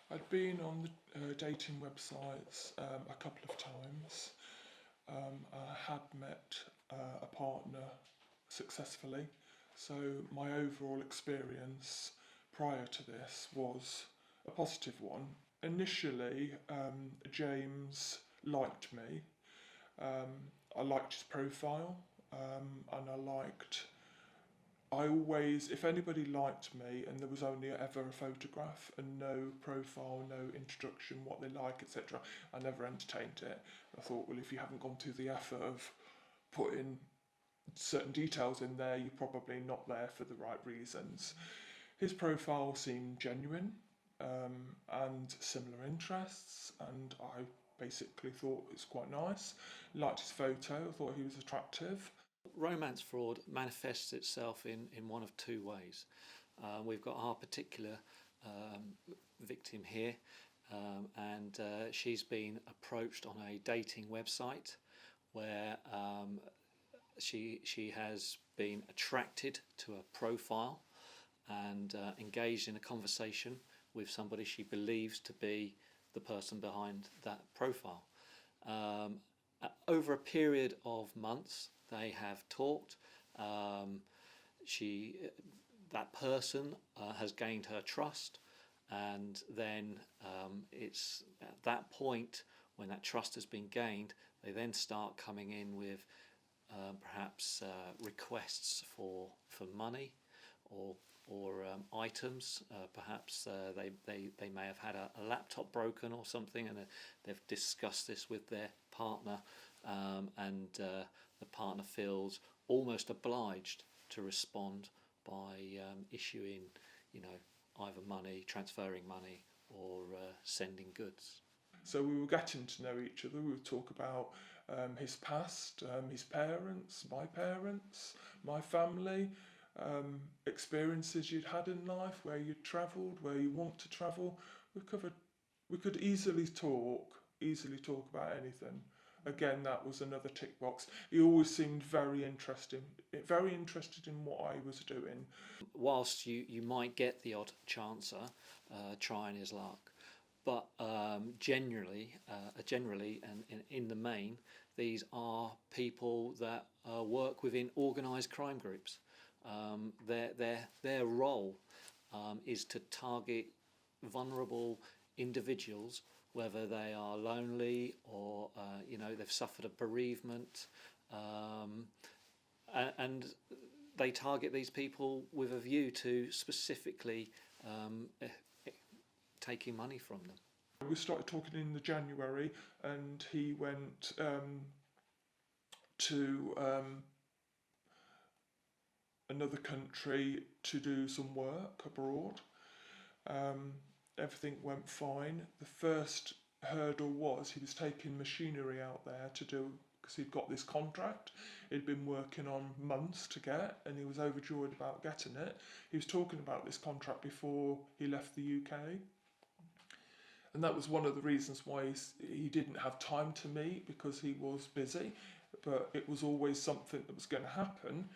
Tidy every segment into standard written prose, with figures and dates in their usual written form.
I'd been on the dating websites a couple of times. I had met a partner successfully, so my overall experience prior to this was a positive one. Initially, James liked me. I liked his profile, and I always, if anybody liked me and there was only ever a photograph and no profile, no introduction, what they like, etc., I never entertained it. I thought, well, if you haven't gone through the effort of putting certain details in there, you're probably not there for the right reasons. His profile seemed genuine, and similar interests, and I basically thought it was quite nice. Liked his photo, thought he was attractive. Romance fraud manifests itself in one of two ways. We've got our particular victim here, and she's been approached on a dating website where she has been attracted to a profile and engaged in a conversation with somebody she believes to be the person behind that profile. Over a period of months, they have talked. That person has gained her trust, and then it's at that point when that trust has been gained, they then start coming in with perhaps requests for money or items. Perhaps they may have had a laptop broken or something, and they've discussed this with their partner, and the partner feels almost obliged to respond by issuing, either money, transferring money, or sending goods. So we were getting to know each other. We would talk about his past, his parents, my family, experiences you'd had in life, where you'd travelled, where you want to travel. We could easily talk about anything. Again, that was another tick box. He always seemed very interested in what I was doing. Whilst you might get the odd chancer trying his luck, but generally and in the main, these are people that work within organised crime groups. Their role is to target vulnerable individuals, whether they are lonely or they've suffered a bereavement, and they target these people with a view to specifically taking money from them. We started talking in the January, and he went to another country to do some work abroad. Everything went fine. The first hurdle was he was taking machinery out there to do, because he'd got this contract he'd been working on months to get, and he was overjoyed about getting it. He was talking about this contract before he left the UK. And that was one of the reasons why he didn't have time to meet, because he was busy. But it was always something that was going to happen.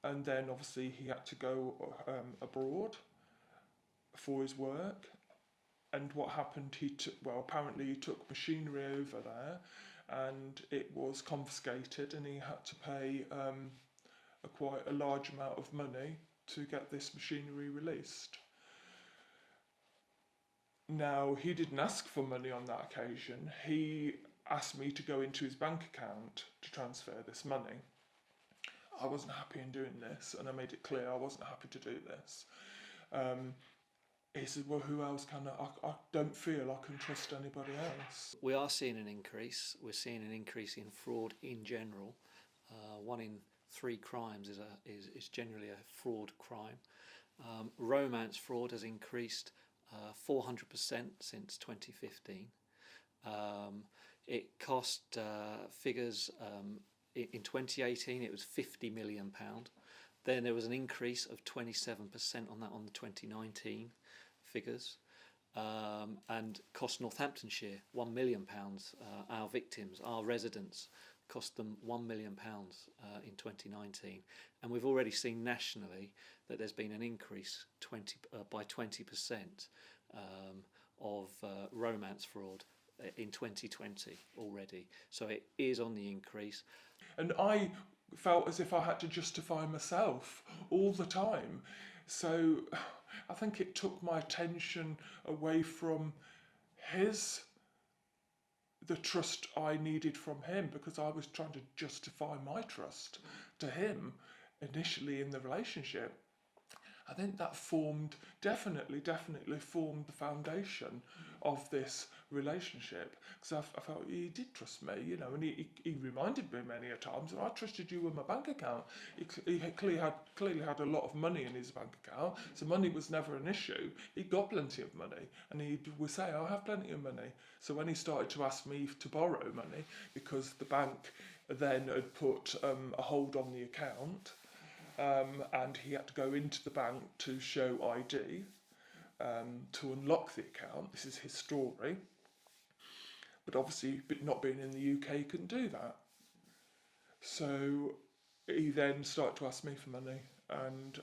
And then obviously he had to go abroad for his work. And what happened, apparently he took machinery over there and it was confiscated, and he had to pay quite a large amount of money to get this machinery released. Now, he didn't ask for money on that occasion. He asked me to go into his bank account to transfer this money. I wasn't happy in doing this, and I made it clear I wasn't happy to do this. He said, well, who else can I don't feel I can trust anybody else. We are seeing an increase. We're seeing an increase in fraud in general. 1 in 3 crimes is generally a fraud crime. Romance fraud has increased 400% since 2015. It cost figures in 2018 it was £50 million. Then there was an increase of 27% on that on the 2019 figures, and cost Northamptonshire £1 million. Our victims, our residents, cost them £1 million in 2019, and we've already seen nationally that there's been an increase by 20% of romance fraud in 2020 already. So it is on the increase. And I felt as if I had to justify myself all the time. So I think it took my attention away from the trust I needed from him, because I was trying to justify my trust to him initially in the relationship. I think that definitely formed the foundation of this relationship, because I felt he did trust me, and he reminded me many a times that I trusted you with my bank account. He clearly had a lot of money in his bank account, so money was never an issue. He got plenty of money, and he would say, I have plenty of money. So when he started to ask me to borrow money, because the bank then had put a hold on the account, and he had to go into the bank to show ID to unlock the account. This is his story. But obviously, not being in the UK, he couldn't do that. So he then started to ask me for money. And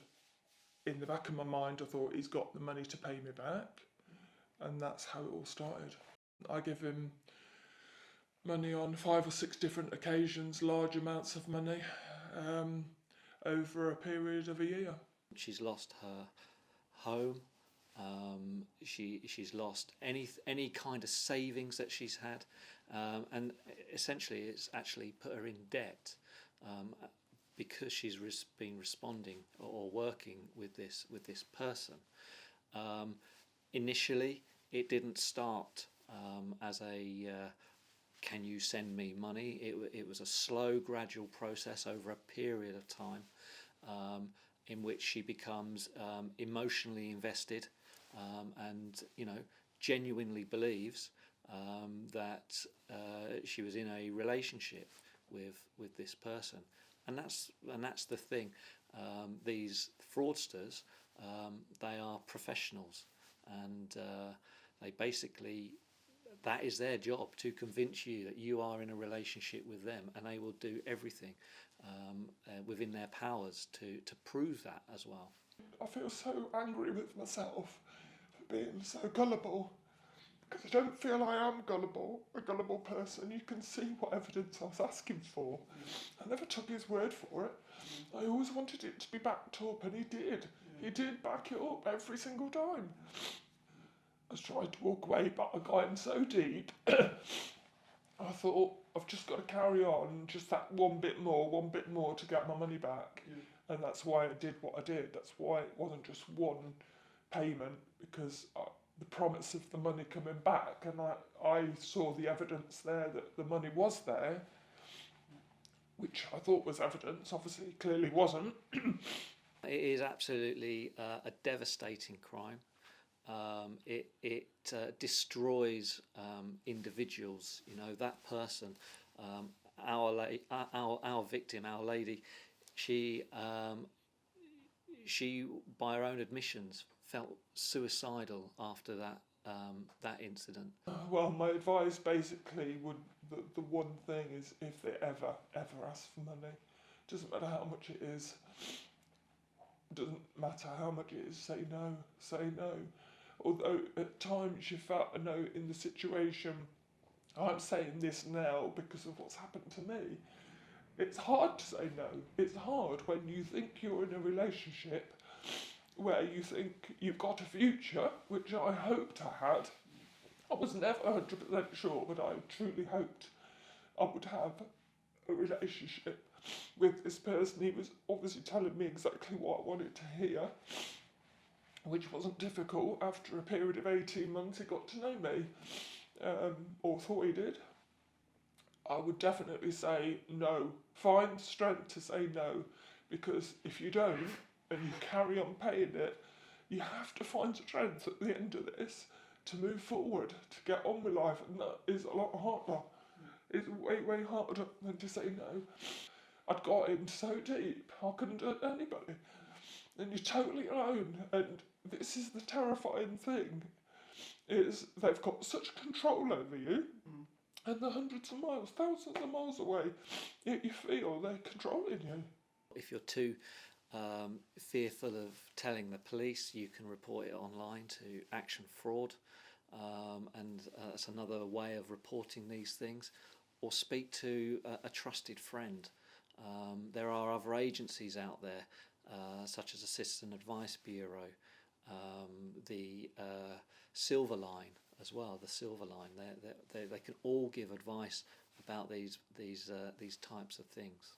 in the back of my mind, I thought, he's got the money to pay me back. And that's how it all started. I give him money on 5 or 6 different occasions, large amounts of money, over a period of a year. She's lost her home. She's lost any kind of savings that she's had, and essentially it's actually put her in debt because she's been responding or working with this person. Initially, it didn't start as a can you send me money? It was a slow, gradual process over a period of time, in which she becomes emotionally invested, and genuinely believes that she was in a relationship with this person, and that's the thing. These fraudsters, they are professionals, and they basically, that is their job, to convince you that you are in a relationship with them, and they will do everything within their powers to prove that as well. I feel so angry with myself for being so gullible, because I don't feel I am a gullible person. You can see what evidence I was asking for. I never took his word for it. I always wanted it to be backed up, and he did. He did back it up every single time. I was trying to walk away, but I got in so deep. I thought, I've just got to carry on, just that one bit more to get my money back. Yeah. And that's why I did what I did. That's why it wasn't just one payment, because the promise of the money coming back, and I saw the evidence there that the money was there, which I thought was evidence, obviously clearly wasn't. It is absolutely a devastating crime. It destroys individuals. That person, our victim, our lady, she by her own admissions felt suicidal after that incident. Well, my advice basically would, the one thing is, if they ever ask for money, doesn't matter how much it is, say no. Although at times you felt, I know in the situation, I'm saying this now because of what's happened to me, it's hard to say no. It's hard when you think you're in a relationship where you think you've got a future, which I hoped I had. I was never 100% sure, but I truly hoped I would have a relationship with this person. He was obviously telling me exactly what I wanted to hear, which wasn't difficult. After a period of 18 months, he got to know me, or thought he did. I would definitely say no. Find strength to say no, because if you don't, and you carry on paying it, you have to find strength at the end of this to move forward, to get on with life, and that is a lot harder. It's way harder than to say no. I'd got in so deep, I couldn't hurt anybody. And you're totally alone, and this is the terrifying thing, is they've got such control over you, and they're hundreds of miles, thousands of miles away, yet you feel they're controlling you. If you're too fearful of telling the police, you can report it online to Action Fraud. and that's another way of reporting these things, or speak to a trusted friend. There are other agencies out there, such as a Citizen Advice Bureau, the Silver Line as well. The Silver Line, they can all give advice about these types of things.